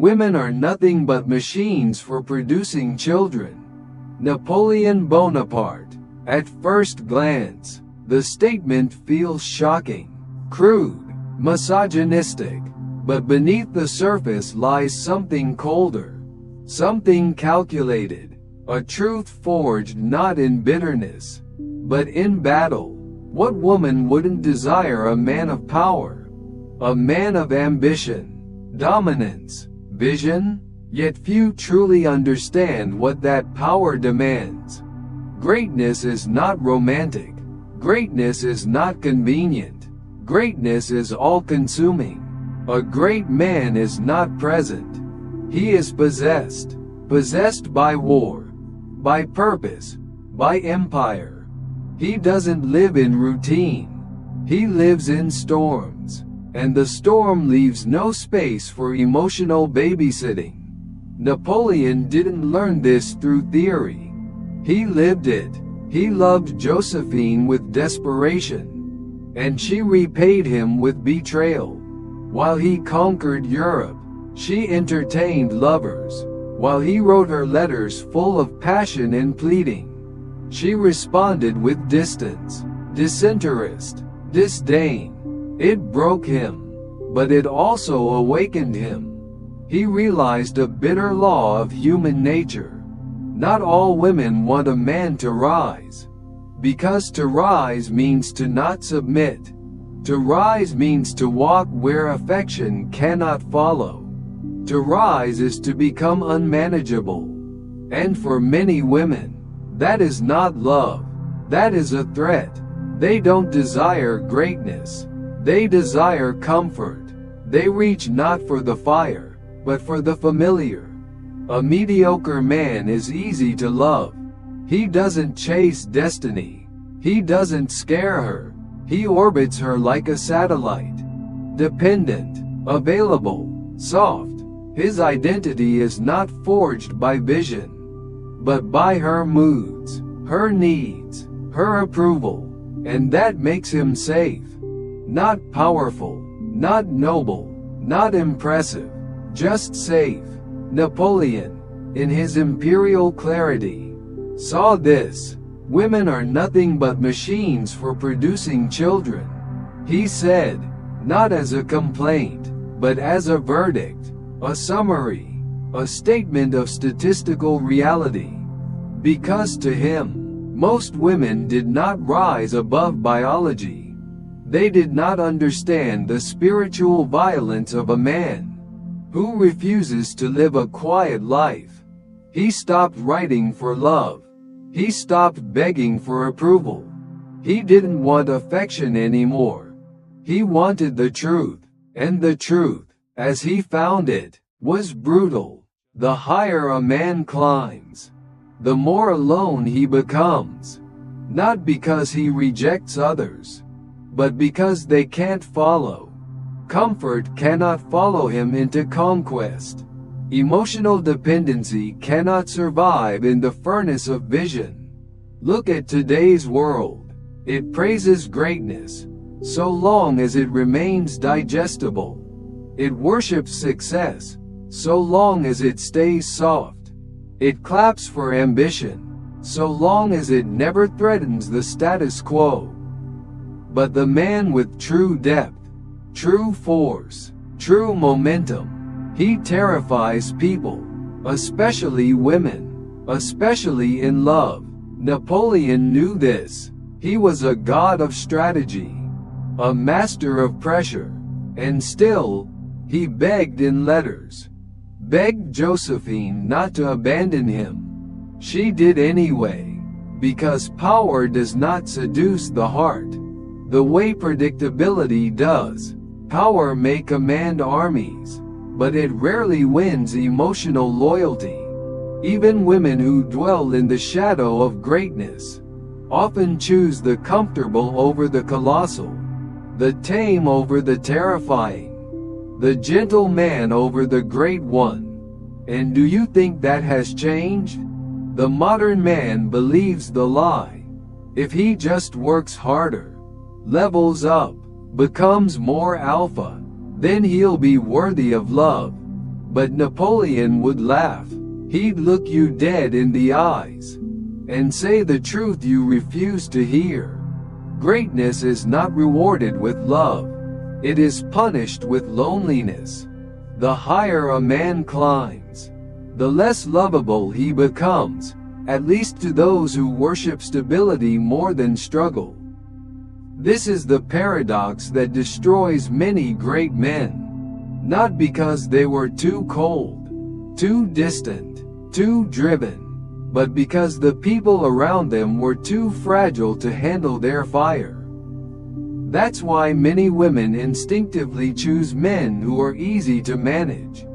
Women are nothing but machines for producing children. Napoleon Bonaparte. At first glance, the statement feels shocking, crude, misogynistic, but beneath the surface lies something colder, something calculated, a truth forged not in bitterness, but in battle. What woman wouldn't desire a man of power, a man of ambition, dominance, vision? Yet few truly understand what that power demands. Greatness is not romantic. Greatness is not convenient. Greatness is all-consuming. A great man is not present. He is possessed. Possessed by war, by purpose, by empire. He doesn't live in routine. He lives in storms. And the storm leaves no space for emotional babysitting. Napoleon didn't learn this through theory. He lived it. He loved Josephine with desperation, and she repaid him with betrayal. While he conquered Europe, she entertained lovers. While he wrote her letters full of passion and pleading, she responded with distance, disinterest, disdain. It broke him, but it also awakened him. He realized a bitter law of human nature. Not all women want a man to rise. Because to rise means to not submit. To rise means to walk where affection cannot follow. To rise is to become unmanageable. And for many women, that is not love. That is a threat. They don't desire greatness. They desire comfort. They reach not for the fire, but for the familiar. A mediocre man is easy to love. He doesn't chase destiny. He doesn't scare her. He orbits her like a satellite. Dependent, available, soft. His identity is not forged by vision, but by her moods, her needs, her approval. And that makes him safe. Not powerful, not noble, not impressive, just safe. Napoleon, in his imperial clarity, saw this. Women are nothing but machines for producing children. He said, not as a complaint, but as a verdict, a summary, a statement of statistical reality. Because to him, most women did not rise above biology. They did not understand the spiritual violence of a man who refuses to live a quiet life. He stopped writing for love. He stopped begging for approval. He didn't want affection anymore. He wanted the truth, and the truth, as he found it, was brutal. The higher a man climbs, the more alone he becomes. Not because he rejects others, but because they can't follow. Comfort cannot follow him into conquest. Emotional dependency cannot survive in the furnace of vision. Look at today's world. It praises greatness, so long as it remains digestible. It worships success, so long as it stays soft. It claps for ambition, so long as it never threatens the status quo. But the man with true depth, true force, true momentum, he terrifies people, especially women, especially in love. Napoleon knew this. He was a god of strategy, a master of pressure, and still, he begged in letters. Begged Josephine not to abandon him. She did anyway, because power does not seduce the heart the way predictability does. Power may command armies, but it rarely wins emotional loyalty. Even women who dwell in the shadow of greatness often choose the comfortable over the colossal, the tame over the terrifying, the gentle man over the great one. And do you think that has changed? The modern man believes the lie. If he just works harder, levels up, becomes more alpha, then he'll be worthy of love. But Napoleon would laugh. He'd look you dead in the eyes and say the truth you refuse to hear. Greatness is not rewarded with love. It is punished with loneliness. The higher a man climbs, the less lovable he becomes, at least to those who worship stability more than struggle. This is the paradox that destroys many great men. Not because they were too cold, too distant, too driven, but because the people around them were too fragile to handle their fire. That's why many women instinctively choose men who are easy to manage.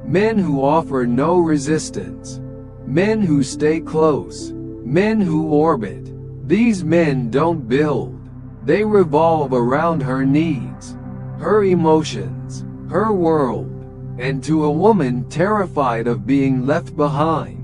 Men who offer no resistance. Men who stay close. Men who orbit. These men don't build. They revolve around her needs, her emotions, her world. And to a woman terrified of being left behind,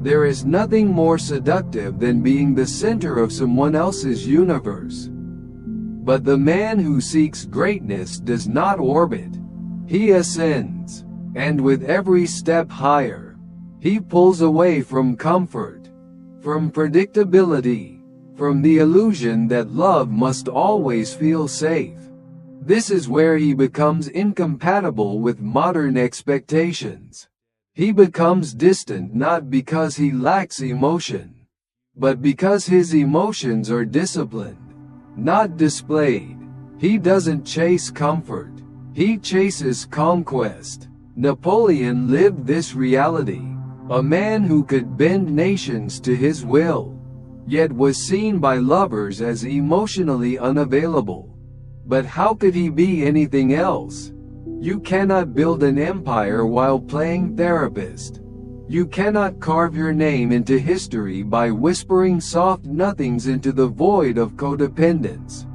there is nothing more seductive than being the center of someone else's universe. But the man who seeks greatness does not orbit. He ascends. And with every step higher, he pulls away from comfort, from predictability, from the illusion that love must always feel safe. This is where he becomes incompatible with modern expectations. He becomes distant not because he lacks emotion, but because his emotions are disciplined, not displayed. He doesn't chase comfort. He chases conquest. Napoleon lived this reality. A man who could bend nations to his will, yet was seen by lovers as emotionally unavailable. But how could he be anything else? You cannot build an empire while playing therapist. You cannot carve your name into history by whispering soft nothings into the void of codependence.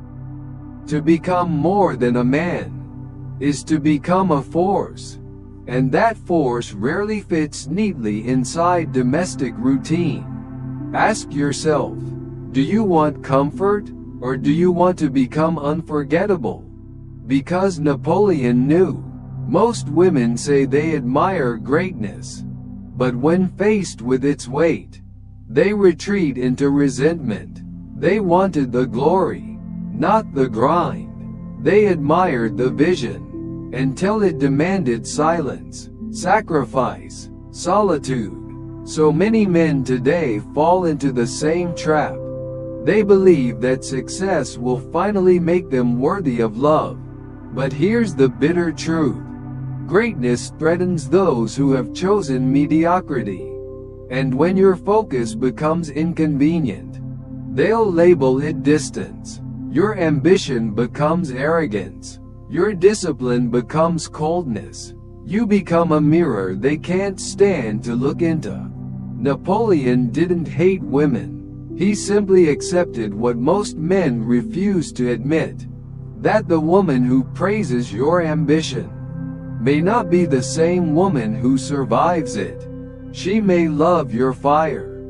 To become more than a man is to become a force, and that force rarely fits neatly inside domestic routine. Ask yourself, do you want comfort, or do you want to become unforgettable? Because Napoleon knew. Most women say they admire greatness, but when faced with its weight, they retreat into resentment. They wanted the glory, not the grind. They admired the vision, until it demanded silence, sacrifice, solitude. So many men today fall into the same trap. They believe that success will finally make them worthy of love. But here's the bitter truth. Greatness threatens those who have chosen mediocrity. And when your focus becomes inconvenient, they'll label it distance. Your ambition becomes arrogance. Your discipline becomes coldness. You become a mirror they can't stand to look into. Napoleon didn't hate women. He simply accepted what most men refuse to admit. That the woman who praises your ambition may not be the same woman who survives it. She may love your fire,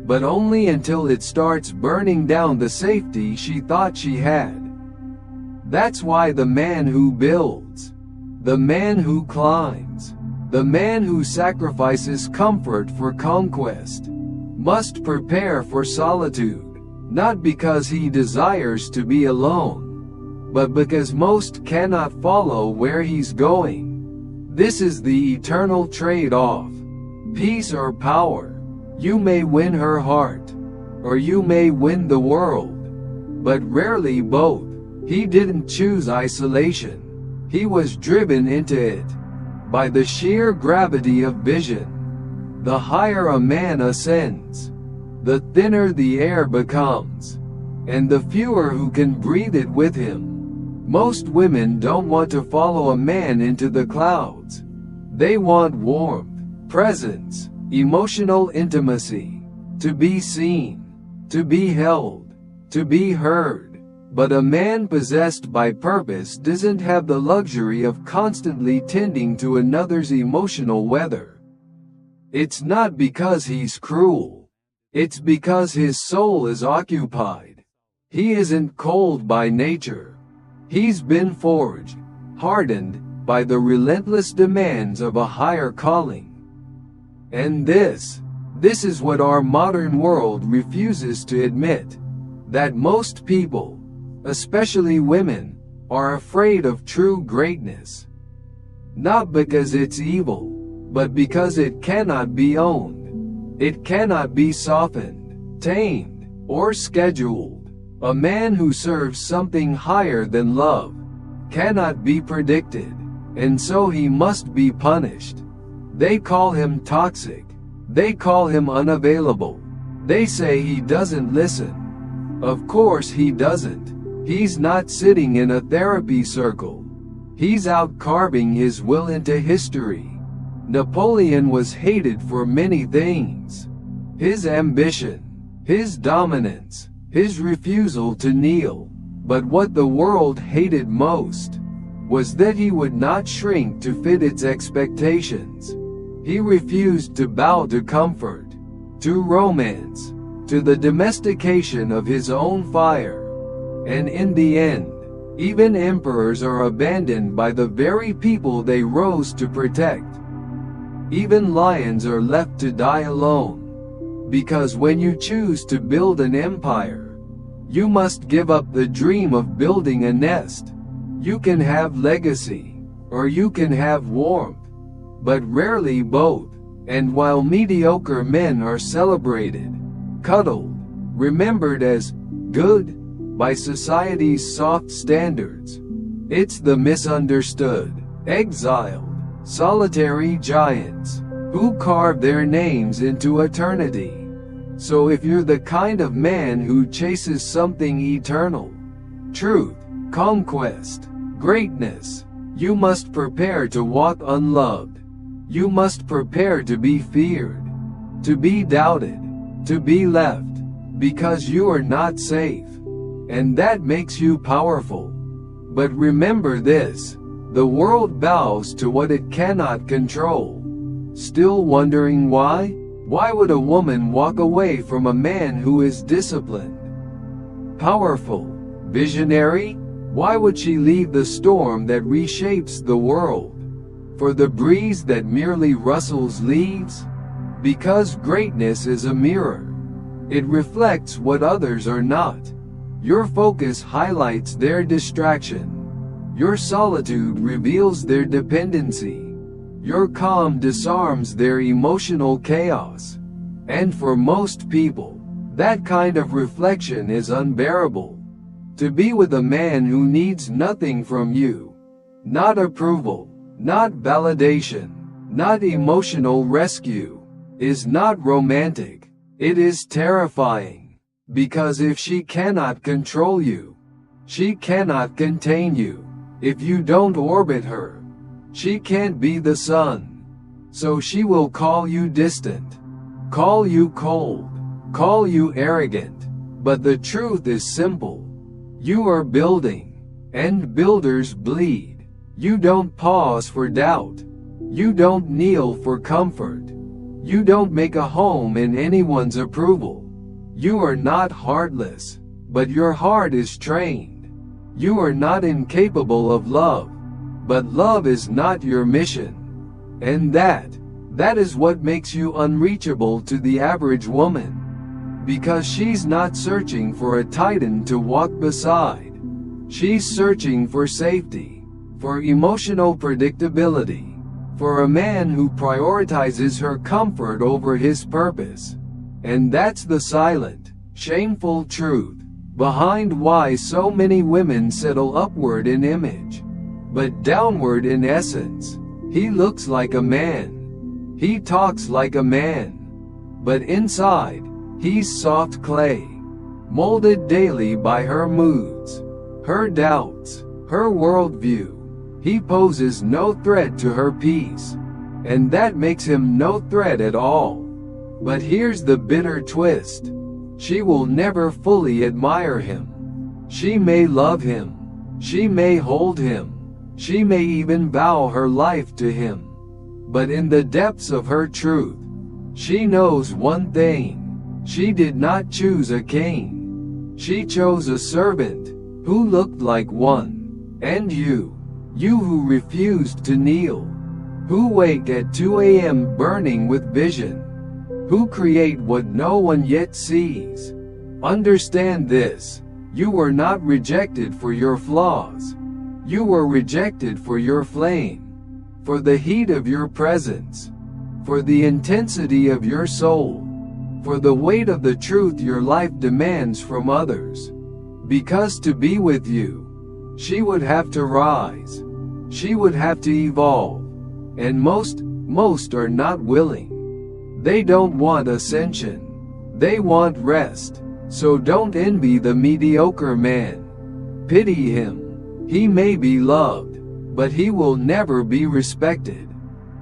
but only until it starts burning down the safety she thought she had. That's why the man who builds, the man who climbs, the man who sacrifices comfort for conquest, must prepare for solitude, not because he desires to be alone, but because most cannot follow where he's going. This is the eternal trade-off. Peace or power. You may win her heart, or you may win the world, but rarely both. He didn't choose isolation. He was driven into it by the sheer gravity of vision. The higher a man ascends, the thinner the air becomes, and the fewer who can breathe it with him. Most women don't want to follow a man into the clouds. They want warmth, presence, emotional intimacy, to be seen, to be held, to be heard. But a man possessed by purpose doesn't have the luxury of constantly tending to another's emotional weather. It's not because he's cruel. It's because his soul is occupied. He isn't cold by nature. He's been forged, hardened, by the relentless demands of a higher calling. And this is what our modern world refuses to admit, that most people, especially women, are afraid of true greatness. Not because it's evil, but because it cannot be owned. It cannot be softened, tamed, or scheduled. A man who serves something higher than love cannot be predicted, and so he must be punished. They call him toxic. They call him unavailable. They say he doesn't listen. Of course he doesn't. He's not sitting in a therapy circle. He's out carving his will into history. Napoleon was hated for many things. His ambition, his dominance, his refusal to kneel. But what the world hated most was that he would not shrink to fit its expectations. He refused to bow to comfort, to romance, to the domestication of his own fire. And in the end, even emperors are abandoned by the very people they rose to protect. Even lions are left to die alone. Because when you choose to build an empire, you must give up the dream of building a nest. You can have legacy, or you can have warmth, but rarely both. And while mediocre men are celebrated, cuddled, remembered as good by society's soft standards, it's the misunderstood, exiled, solitary giants who carve their names into eternity. So if you're the kind of man who chases something eternal, truth, conquest, greatness, you must prepare to walk unloved. You must prepare to be feared, to be doubted, to be left, because you are not safe. And that makes you powerful. But remember this, the world bows to what it cannot control. Still wondering why? Why would a woman walk away from a man who is disciplined, powerful, visionary? Why would she leave the storm that reshapes the world for the breeze that merely rustles leaves? Because greatness is a mirror. It reflects what others are not. Your focus highlights their distraction. Your solitude reveals their dependency. Your calm disarms their emotional chaos. And for most people, that kind of reflection is unbearable. To be with a man who needs nothing from you, not approval, not validation, not emotional rescue, is not romantic. It is terrifying. Because if she cannot control you, she cannot contain you. If you don't orbit her, she can't be the sun. So she will call you distant, call you cold, call you arrogant. But the truth is simple. You are building, and builders bleed. You don't pause for doubt. You don't kneel for comfort. You don't make a home in anyone's approval. You are not heartless, but your heart is trained. You are not incapable of love, but love is not your mission. And that is what makes you unreachable to the average woman. Because she's not searching for a titan to walk beside. She's searching for safety, for emotional predictability, for a man who prioritizes her comfort over his purpose. And that's the silent, shameful truth behind why so many women settle upward in image, but downward in essence. He looks like a man. He talks like a man. But inside, he's soft clay, molded daily by her moods, her doubts, her worldview. He poses no threat to her peace, and that makes him no threat at all. But here's the bitter twist. She will never fully admire him. She may love him. She may hold him. She may even vow her life to him. But in the depths of her truth, she knows one thing. She did not choose a king. She chose a servant who looked like one. And you You who refused to kneel. Who wake at 2 a.m. burning with vision. Who create what no one yet sees. Understand this. You were not rejected for your flaws. You were rejected for your flame. For the heat of your presence. For the intensity of your soul. For the weight of the truth your life demands from others. Because to be with you, she would have to rise. She would have to evolve. And most are not willing. They don't want ascension. They want rest. So don't envy the mediocre man. Pity him. He may be loved, but he will never be respected.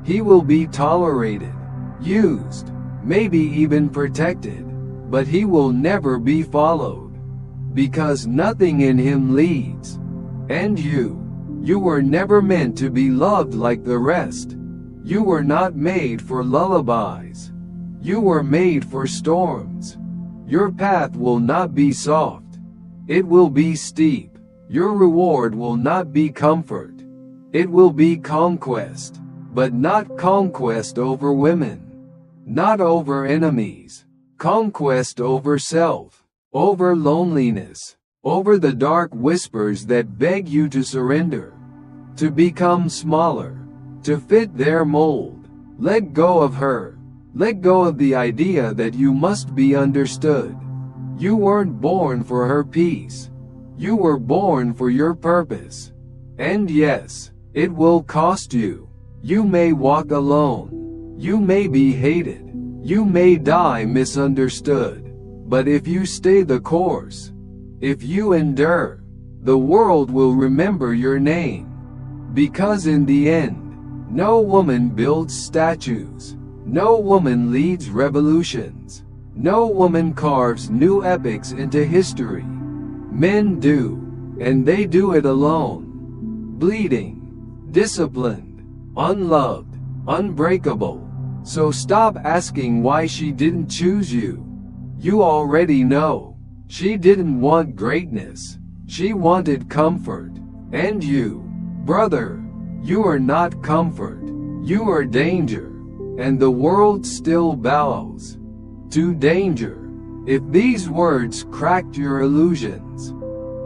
He will be tolerated, used, maybe even protected, but he will never be followed. Because nothing in him leads. And you were never meant to be loved like the rest. You were not made for lullabies. You were made for storms. Your path will not be soft. It will be steep. Your reward will not be comfort. It will be conquest. But not conquest over women. Not over enemies. Conquest over self. Over loneliness. Over the dark whispers that beg you to surrender. To become smaller. To fit their mold. Let go of her. Let go of the idea that you must be understood. You weren't born for her peace. You were born for your purpose. And yes, it will cost you. You may walk alone. You may be hated. You may die misunderstood. But if you stay the course, if you endure, the world will remember your name. Because in the end, no woman builds statues. No woman leads revolutions. No woman carves new epics into history. Men do, and they do it alone. Bleeding, disciplined, unloved, unbreakable. So stop asking why she didn't choose you. You already know. She didn't want greatness. She wanted comfort. And you, brother, you are not comfort. You are danger. And the world still bows to danger. If these words cracked your illusions,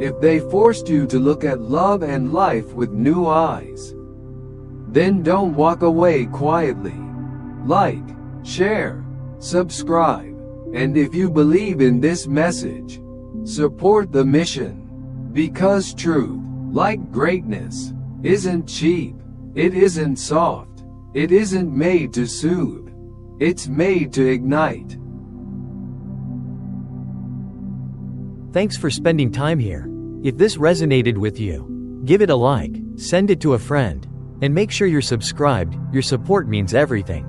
if they forced you to look at love and life with new eyes, then don't walk away quietly. Like, share, subscribe, and if you believe in this message, support the mission. Because truth, like greatness, isn't cheap, it isn't soft. It isn't made to soothe. It's made to ignite. Thanks for spending time here. If this resonated with you, give it a like, send it to a friend, and make sure you're subscribed. Your support means everything.